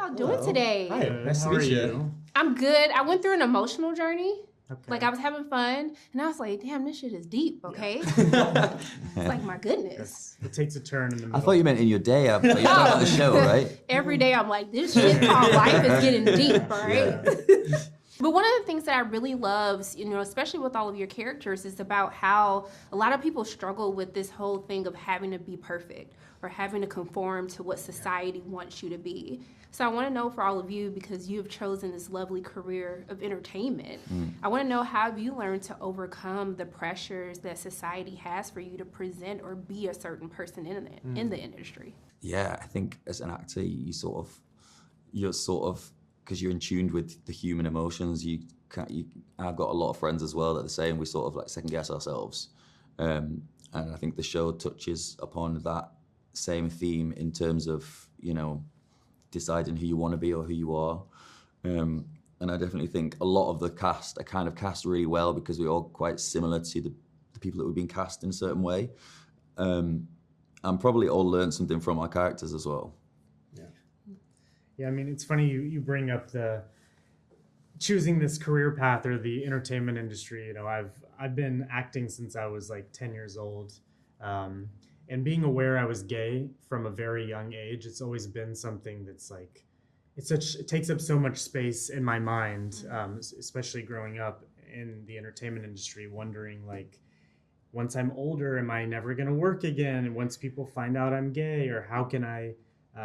y'all doing today? Hi, nice to meet you. I'm good. I went through an emotional journey. Okay. Like, I was having fun, and I was like, damn, this shit is deep, okay? It's like, my goodness. It takes a turn in the middle. I thought you meant in your day. You're talking about the show, right? Every day I'm like, this shit called life is getting deep, all right? Yeah. But one of the things that I really love, especially with all of your characters, is about how a lot of people struggle with this whole thing of having to be perfect or having to conform to what society wants you to be. So I want to know for all of you, because you have chosen this lovely career of entertainment, I want to know, how have you learned to overcome the pressures that society has for you to present or be a certain person in the industry? Yeah, I think as an actor, you're sort of, because you're in tune with the human emotions, I've got a lot of friends as well that are the same. We sort of like second guess ourselves. And I think the show touches upon that same theme in terms of, deciding who you want to be or who you are. And I definitely think a lot of the cast are kind of cast really well because we're all quite similar to the people that we've been cast in a certain way. And probably all learned something from our characters as well. Yeah, I mean, it's funny you bring up the choosing this career path or the entertainment industry. I've been acting since I was like 10 years old. And being aware I was gay from a very young age, it's always been something that's like, it takes up so much space in my mind, especially growing up in the entertainment industry, wondering like, once I'm older, am I never gonna work again? And once people find out I'm gay, or how can I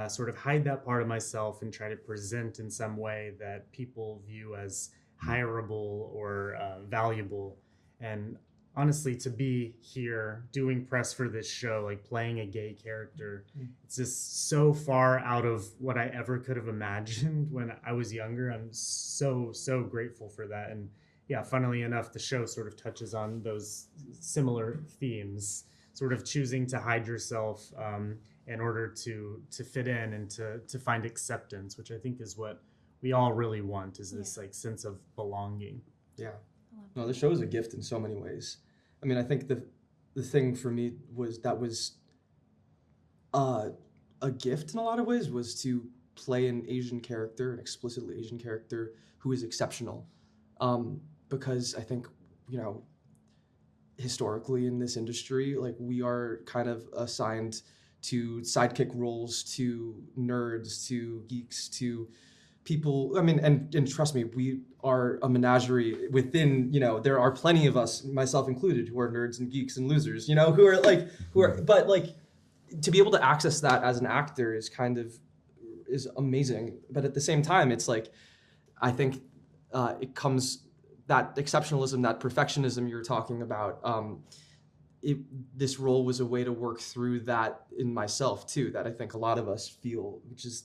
sort of hide that part of myself and try to present in some way that people view as hireable or valuable. And honestly, to be here doing press for this show, like playing a gay character, it's just so far out of what I ever could have imagined when I was younger. I'm so grateful for that. And yeah, funnily enough, the show sort of touches on those similar themes, sort of choosing to hide yourself in order to fit in and to find acceptance, which I think is what we all really want, is this like sense of belonging. Yeah. No, the show is a gift in so many ways. I mean, I think the thing for me was a gift in a lot of ways was to play an Asian character, an explicitly Asian character who is exceptional. Because I think, historically in this industry, like we are kind of assigned to sidekick roles, to nerds, to geeks, to people. I mean, and trust me, we are a menagerie within, there are plenty of us, myself included, who are nerds and geeks and losers, but like to be able to access that as an actor is is amazing. But at the same time, it's like, I think it comes, that exceptionalism, that perfectionism you're talking about, this role was a way to work through that in myself too, that I think a lot of us feel, which is,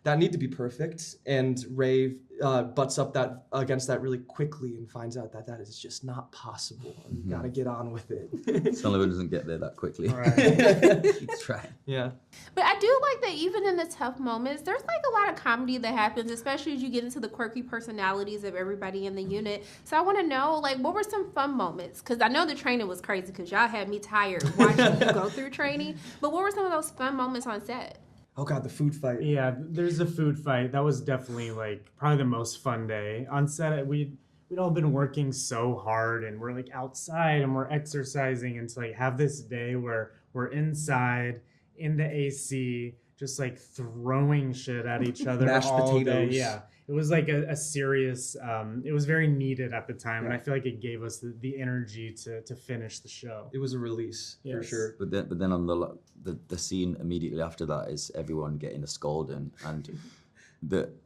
that need to be perfect. And Ray butts up against that really quickly and finds out that is just not possible. You gotta get on with it. Sullivan doesn't get there that quickly. Right. Keeps trying. Yeah. But I do like that even in the tough moments, there's like a lot of comedy that happens, especially as you get into the quirky personalities of everybody in the unit. So I want to know, like, what were some fun moments? Because I know the training was crazy because y'all had me tired watching you go through training. But what were some of those fun moments on set? Oh God, the food fight. Yeah, there's a food fight. That was definitely like probably the most fun day. On set, we'd all been working so hard and we're like outside and we're exercising, and to like have this day where we're inside in the AC, just like throwing shit at each other Mashed all potatoes. day. Yeah. It was like a serious, it was very needed at the time. Yeah. And I feel like it gave us the energy to finish the show. It was a release, for Yes. sure. But then on the scene immediately after that is everyone getting a scolding, and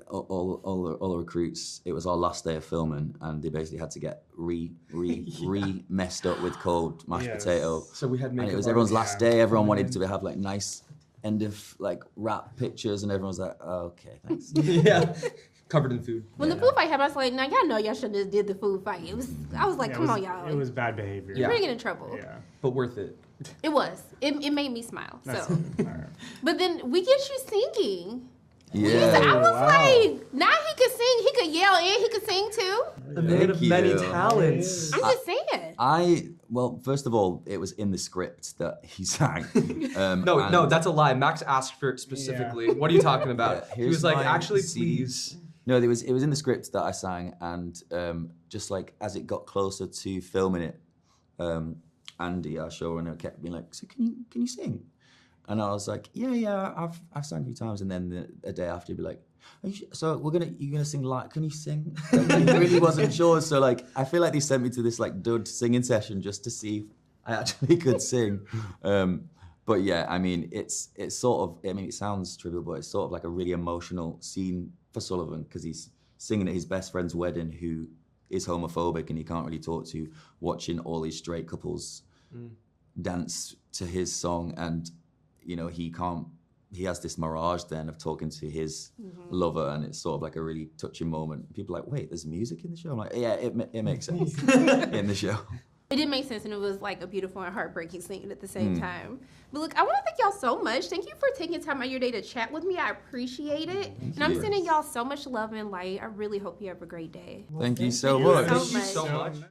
all the recruits, it was our last day of filming, and they basically had to get re messed up with cold mashed Yes. potato. So we had And makeup. it was everyone's last Yeah. day. Everyone wanted to have like nice end of like wrap pictures, and everyone's like, oh, okay, thanks. Yeah. Covered in food. When the food fight happened, I was like, now y'all know y'all shouldn't have did the food fight. I was like, Yeah, come on, y'all. It was bad behavior. Yeah. We're gonna get in trouble. Yeah. But worth it. It was. It made me smile. That's So, all right. but then we get you singing. Yeah. I was wow. like, now he could sing, he could yell, and he could sing too. A man of Thank many you. talents. I'm just saying. Well, first of all, it was in the script that he sang. No, and- that's a lie. Max asked for it specifically. What are you talking about? Yeah, He here's was like, my actually, CD. please. No, it was in the script that I sang, and just like as it got closer to filming it, Andy, our showrunner, kept being like, "So can you sing?" And I was like, "Yeah, I've sang a few times." And then a day after, he'd be like, "So you're gonna sing live? Can you sing?" Like, he really wasn't sure. So like, I feel like they sent me to this like dud singing session just to see if I actually could sing. But yeah, I mean, it's sort of, I mean, it sounds trivial, but it's sort of like a really emotional scene for Sullivan because he's singing at his best friend's wedding who is homophobic and he can't really talk to, watching all these straight couples dance to his song, and you know, he has this mirage then of talking to his lover, and it's sort of like a really touching moment. People are like, wait, there's music in the show? I'm like, yeah, it makes sense in the show. It did make sense, and it was like a beautiful and heartbreaking scene at the same time. But look, I want to thank y'all so much. Thank you for taking time out of your day to chat with me. I appreciate it. And I'm sending y'all so much love and light. I really hope you have a great day. Thank you so Thank you much. so Thank you much. so much.